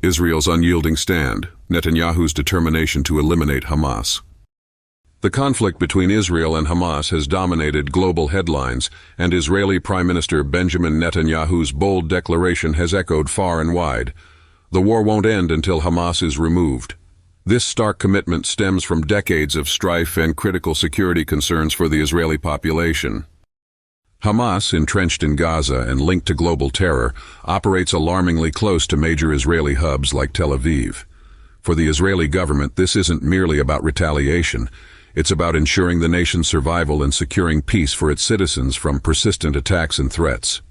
Israel's unyielding stand, Netanyahu's determination to eliminate Hamas. The conflict between Israel and Hamas has dominated global headlines, and Israeli Prime Minister Benjamin Netanyahu's bold declaration has echoed far and wide. The war won't end until Hamas is removed. This stark commitment stems from decades of strife and critical security concerns for the Israeli population. Hamas, entrenched in Gaza and linked to global terror, operates alarmingly close to major Israeli hubs like Tel Aviv. For the Israeli government, this isn't merely about retaliation. It's about ensuring the nation's survival and securing peace for its citizens from persistent attacks and threats.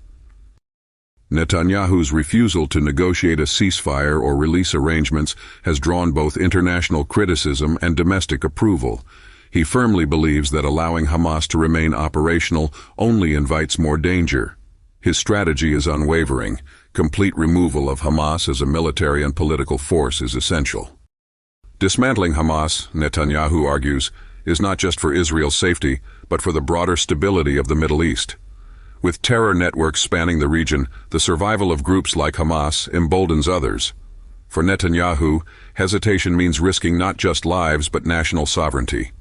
Netanyahu's refusal to negotiate a ceasefire or release arrangements has drawn both international criticism and domestic approval. He firmly believes that allowing Hamas to remain operational only invites more danger. His strategy is unwavering. Complete removal of Hamas as a military and political force is essential. Dismantling Hamas, Netanyahu argues, is not just for Israel's safety, but for the broader stability of the Middle East. With terror networks spanning the region, the survival of groups like Hamas emboldens others. For Netanyahu, hesitation means risking not just lives but national sovereignty.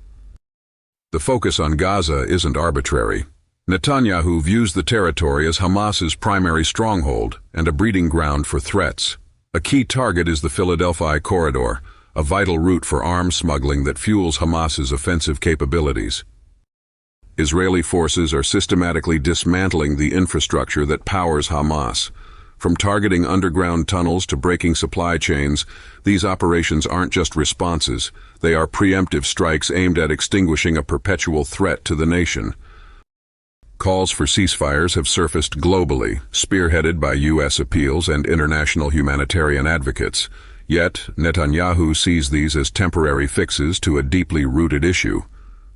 The focus on Gaza isn't arbitrary. Netanyahu views the territory as Hamas's primary stronghold and a breeding ground for threats. A key target is the Philadelphia corridor, a vital route for arms smuggling that fuels Hamas's offensive capabilities. Israeli forces are systematically dismantling the infrastructure that powers Hamas. From targeting underground tunnels to breaking supply chains, these operations aren't just responses, they are preemptive strikes aimed at extinguishing a perpetual threat to the nation. Calls for ceasefires have surfaced globally, spearheaded by U.S. appeals and international humanitarian advocates. Yet, Netanyahu sees these as temporary fixes to a deeply rooted issue.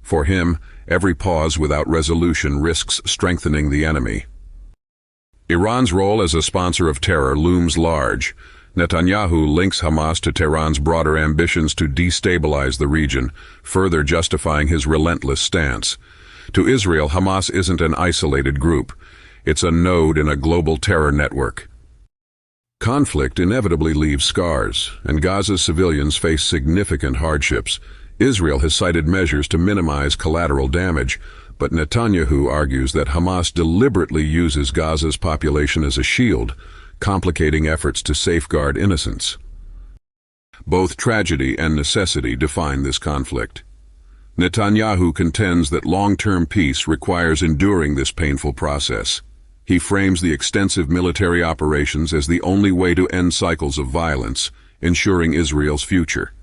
For him, every pause without resolution risks strengthening the enemy. Iran's role as a sponsor of terror looms large. Netanyahu links Hamas to Tehran's broader ambitions to destabilize the region, further justifying his relentless stance. To Israel, Hamas isn't an isolated group. It's a node in a global terror network. Conflict inevitably leaves scars, and Gaza's civilians face significant hardships. Israel has cited measures to minimize collateral damage, but Netanyahu argues that Hamas deliberately uses Gaza's population as a shield, complicating efforts to safeguard innocents. Both tragedy and necessity define this conflict. Netanyahu contends that long-term peace requires enduring this painful process. He frames the extensive military operations as the only way to end cycles of violence, ensuring Israel's future.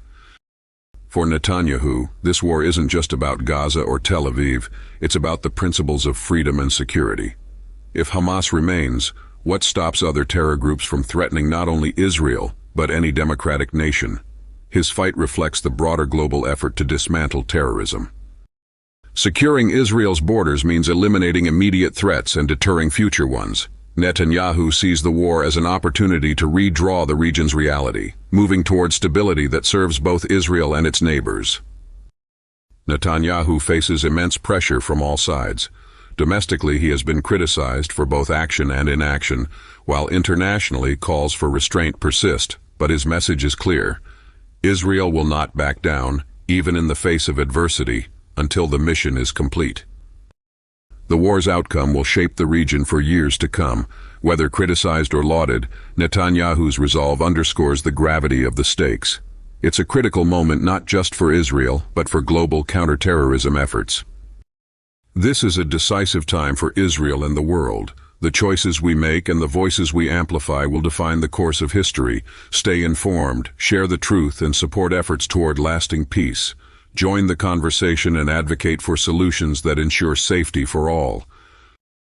For Netanyahu, this war isn't just about Gaza or Tel Aviv, it's about the principles of freedom and security. If Hamas remains, what stops other terror groups from threatening not only Israel, but any democratic nation? His fight reflects the broader global effort to dismantle terrorism. Securing Israel's borders means eliminating immediate threats and deterring future ones. Netanyahu sees the war as an opportunity to redraw the region's reality, moving toward stability that serves both Israel and its neighbors. Netanyahu faces immense pressure from all sides. Domestically, he has been criticized for both action and inaction, while internationally calls for restraint persist, but his message is clear. Israel will not back down, even in the face of adversity, until the mission is complete. The war's outcome will shape the region for years to come. Whether criticized or lauded, Netanyahu's resolve underscores the gravity of the stakes. It's a critical moment not just for Israel, but for global counterterrorism efforts. This is a decisive time for Israel and the world. The choices we make and the voices we amplify will define the course of history. Stay informed, share the truth, and support efforts toward lasting peace. Join the conversation and advocate for solutions that ensure safety for all.